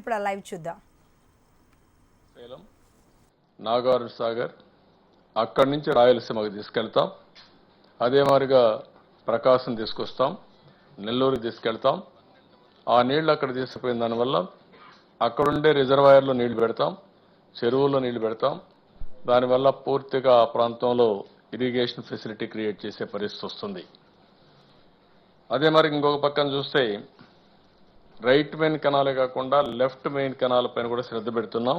ఇప్పుడు ఆ లైవ్ చూద్దాం. సేలం, నాగార్జున సాగర్, అక్కడి నుంచి రాయలసీమకు తీసుకెళ్తాం. అదే మాదిరిగా ప్రకాశం తీసుకొస్తాం, నెల్లూరు తీసుకెళ్తాం. ఆ నీళ్లు అక్కడ తీసుకుపోయిన దానివల్ల అక్కడుండే రిజర్వాయర్లో నీళ్లు పెడతాం, చెరువుల్లో నీళ్లు పెడతాం. దానివల్ల పూర్తిగా ఆ ప్రాంతంలో ఇరిగేషన్ ఫెసిలిటీ క్రియేట్ చేసే పరిస్థితి వస్తుంది. అదే మరి ఇంకొక పక్కన చూస్తే రైట్ మెయిన్ కెనాలే కాకుండా లెఫ్ట్ మెయిన్ కెనాల్ పైన కూడా శ్రద్ధ పెడుతున్నాం.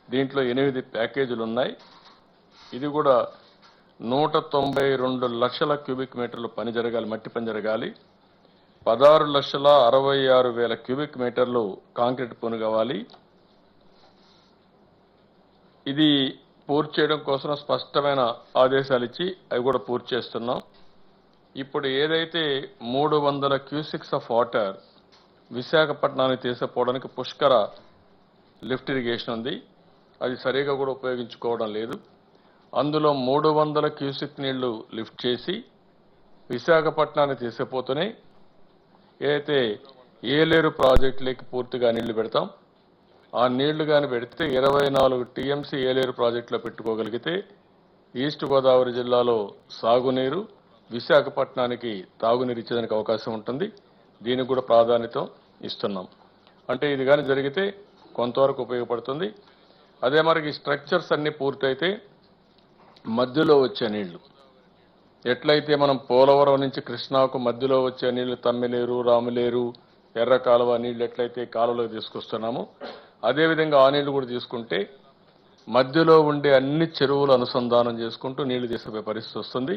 దీంట్లో 8 ప్యాకేజీలు ఉన్నాయి. ఇది కూడా 192 లక్షల క్యూబిక్ మీటర్లు పని జరగాలి, మట్టి పని జరగాలి. 16,66,000 క్యూబిక్ మీటర్లు కాంక్రీట్ పని కావాలి. ఇది పూర్తి చేయడం కోసం స్పష్టమైన ఆదేశాలు ఇచ్చి అవి కూడా పూర్తి చేస్తున్నాం. ఇప్పుడు ఏదైతే 300 క్యూసిక్స్ ఆఫ్ వాటర్ విశాఖపట్నానికి తీసుకుపోవడానికి పుష్కర లిఫ్ట్ ఇరిగేషన్ ఉంది. అది సరిగా కూడా ఉపయోగించుకోవడం లేదు. అందులో 300 క్యూసిక్ నీళ్లు లిఫ్ట్ చేసి విశాఖపట్నానికి తీసుకుపోతూనే ఏదైతే ఏలేరు ప్రాజెక్టులకి పూర్తిగా నీళ్లు పెడతాం. ఆ నీళ్లు కానీ పెడితే 24 టీఎంసీ ఏలేరు ప్రాజెక్టులో పెట్టుకోగలిగితే ఈస్ట్ గోదావరి జిల్లాలో సాగునీరు, విశాఖపట్నానికి తాగునీరు ఇచ్చేదానికి అవకాశం ఉంటుంది. దీనికి కూడా ప్రాధాన్యత ఇస్తున్నాం. అంటే ఇది కానీ జరిగితే కొంతవరకు ఉపయోగపడుతుంది. అదే మరి స్ట్రక్చర్స్ అన్ని పూర్తయితే మధ్యలో వచ్చే నీళ్లు ఎట్లయితే మనం పోలవరం నుంచి కృష్ణాకు మధ్యలో వచ్చే నీళ్లు తమ్మిలేరు, రాములేరు, ఎర్ర కాలువ నీళ్లు ఎట్లయితే కాలువలోకి తీసుకొస్తున్నామో అదేవిధంగా ఆ నీళ్లు కూడా తీసుకుంటే మధ్యలో ఉండే అన్ని చెరువులు అనుసంధానం చేసుకుంటూ నీళ్లు తీసుకుపోయే పరిస్థితి వస్తుంది.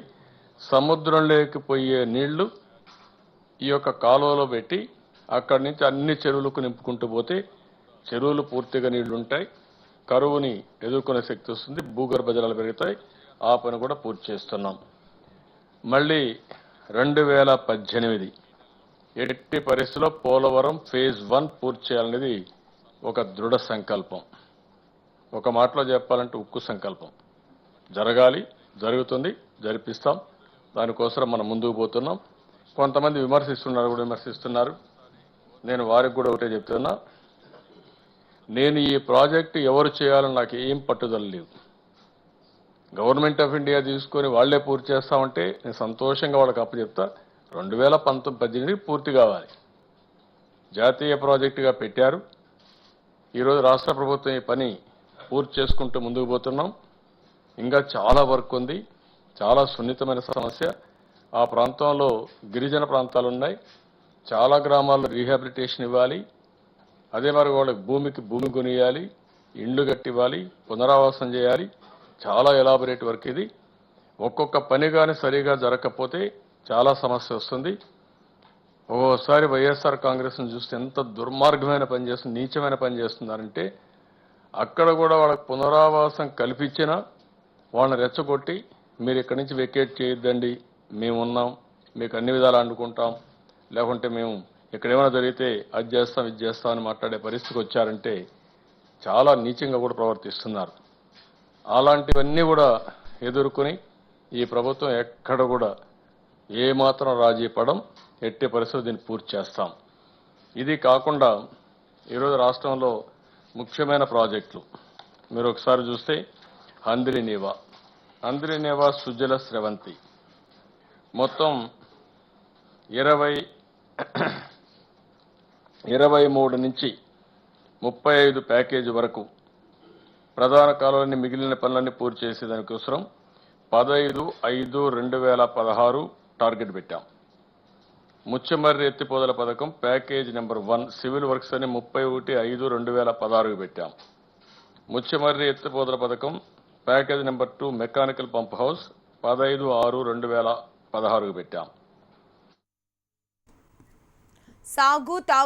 సముద్రంలోకి పోయే నీళ్లు ఈ యొక్క కాలువలో పెట్టి అక్కడి నుంచి అన్ని చెరువులకు నింపుకుంటూ పోతే చెరువులు పూర్తిగా నీళ్లు ఉంటాయి. కరువుని ఎదుర్కొనే శక్తి వస్తుంది, భూగర్భ జలాలు పెరుగుతాయి. ఆ పని కూడా పూర్తి చేస్తున్నాం. మళ్ళీ 2018 ఎట్టి పరిస్థితిలో పోలవరం ఫేజ్ 1 పూర్తి చేయాలనేది ఒక దృఢ సంకల్పం. ఒక మాటలో చెప్పాలంటే ఉక్కు సంకల్పం. జరగాలి, జరుగుతుంది, జరిపిస్తాం. దానికోసం మనం ముందుకు పోతున్నాం. కొంతమంది విమర్శిస్తున్నారు. నేను వారికి కూడా ఒకటే చెప్తున్నా, నేను ఈ ప్రాజెక్టు ఎవరు చేయాలని నాకు ఏం పట్టుదల లేదు. గవర్నమెంట్ ఆఫ్ ఇండియా తీసుకొని వాళ్లే పూర్తి చేస్తామంటే నేను సంతోషంగా వాళ్ళకి అప్పచెప్తా. 2018 పూర్తి కావాలి. జాతీయ ప్రాజెక్టుగా పెట్టారు. ఈరోజు రాష్ట్ర ప్రభుత్వం ఈ పని పూర్తి చేసుకుంటూ ముందుకు పోతున్నాం. ఇంకా చాలా వర్క్ ఉంది. చాలా సున్నితమైన సమస్య. ఆ ప్రాంతంలో గిరిజన ప్రాంతాలు ఉన్నాయి. చాలా గ్రామాల్లో రీహాబిలిటేషన్ ఇవ్వాలి. అదే మరి వాళ్ళకి భూమి కొనియాలి, ఇండ్లు కట్టివ్వాలి, పునరావాసం చేయాలి. చాలా ఎలాబొరేట్ వర్క్ ఇది. ఒక్కొక్క పని కానీ సరిగా జరగకపోతే చాలా సమస్య వస్తుంది. ఓసారి వైఎస్ఆర్ కాంగ్రెస్ను చూస్తే ఎంత దుర్మార్గమైన పని చేస్తుంది, నీచమైన పని చేస్తున్నారంటే అక్కడ కూడా వాళ్ళకి పునరావాసం కల్పించినా వాళ్ళని రెచ్చగొట్టి మీరు ఇక్కడి నుంచి వెకేట్ చేయొద్దండి, మేమున్నాం, మీకు అన్ని విధాలు అనుకుంటాం, లేకుంటే మేము ఇక్కడ ఏమైనా జరిగితే అది చేస్తాం ఇది చేస్తాం అని మాట్లాడే పరిస్థితికి వచ్చారంటే చాలా నీచంగా కూడా ప్రవర్తిస్తున్నారు. అలాంటివన్నీ కూడా ఎదుర్కొని ఈ ప్రభుత్వం ఎక్కడ కూడా ఏమాత్రం రాజీ పడం, ఎట్టి పరిస్థితులు దీన్ని పూర్తి చేస్తాం. ఇది కాకుండా ఈరోజు రాష్ట్రంలో ముఖ్యమైన ప్రాజెక్టులు మీరు ఒకసారి చూస్తే హంద్రీనేవా సుజల స్రవంతి మొత్తం 23 నుంచి 35 ప్యాకేజీ వరకు ప్రధాన కాలువలన్నీ మిగిలిన పనులన్నీ పూర్తి చేసేదానికోసం 15/5/2016 టార్గెట్ పెట్టాం. ముచ్చమర్రి ఎత్తిపోతల పథకం ప్యాకేజ్ నెంబర్ 1 సివిల్ వర్క్స్ అని 31/5/2016 పెట్టాం. ముచ్చమర్రి ఎత్తిపోతల పథకం package number 2 mechanical pump house 15/6/2016 పెట్టాం. సాగు